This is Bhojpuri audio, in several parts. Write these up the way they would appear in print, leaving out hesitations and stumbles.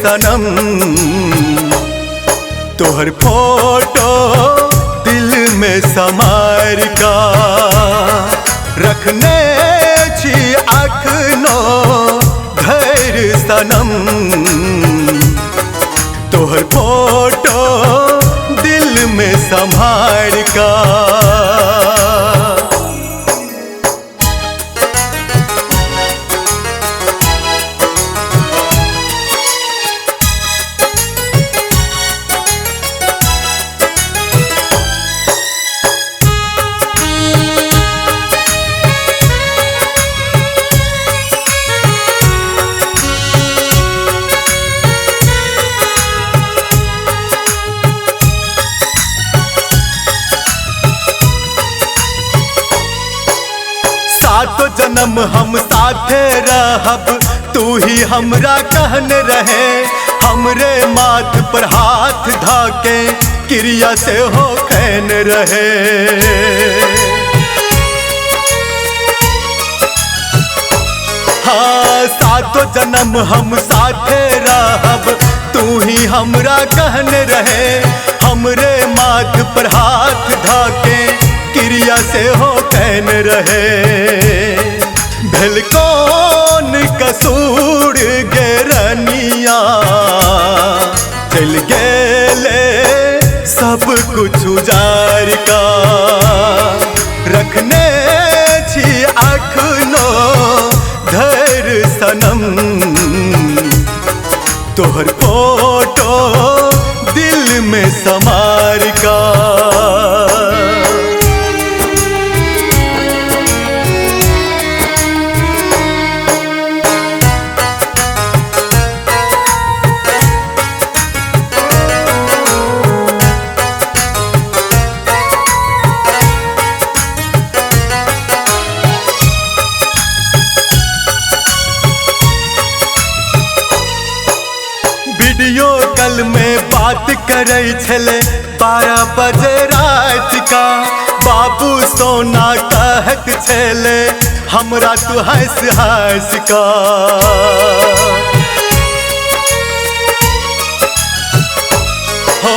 सनम, तोहर फोटो दिल में समार का रखने छी अखनो धैर्य सनम, तोहर फोटो दिल में संभार का। सातो जन्म हम साथे रहब, तू ही हमरा कहन रहे, हमरे माथ पर हाथ धाके क्रिया से हो कहन रहे। हाँ सातो जन्म हम साथे रहब, तू ही हमरा कहन रहे, हमरे माथ पर हाथ धाके क्रिया से हो कहन रहे। भेल कौन कसूर गेरनिया, चल गेले सब कुछ उजार का रखने छी अखनो धैर्य सनम, तोहर फोटो दिल में समार का। वीडियो कॉल में बात करे छले 12 बजे रात का, बाबू सोना कहत छले हमरा तू हंस हंस का। हो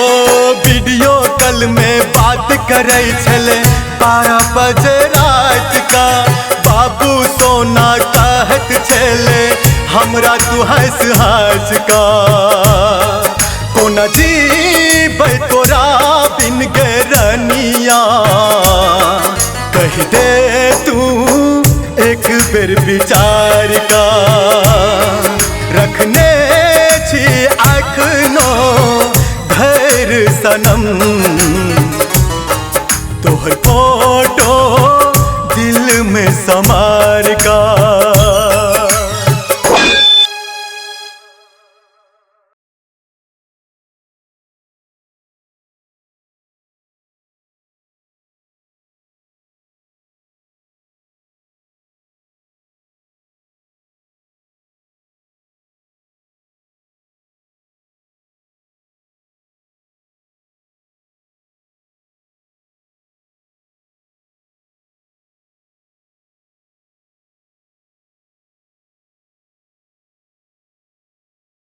वीडियो कॉल में बात करे छले 12 बजे रात का, बाबू सोना कहत छले हमरा तू हंस हंस का। कोना जीबै तोरा बिन गेरनिया, कह दे तू एक बेर विचार का।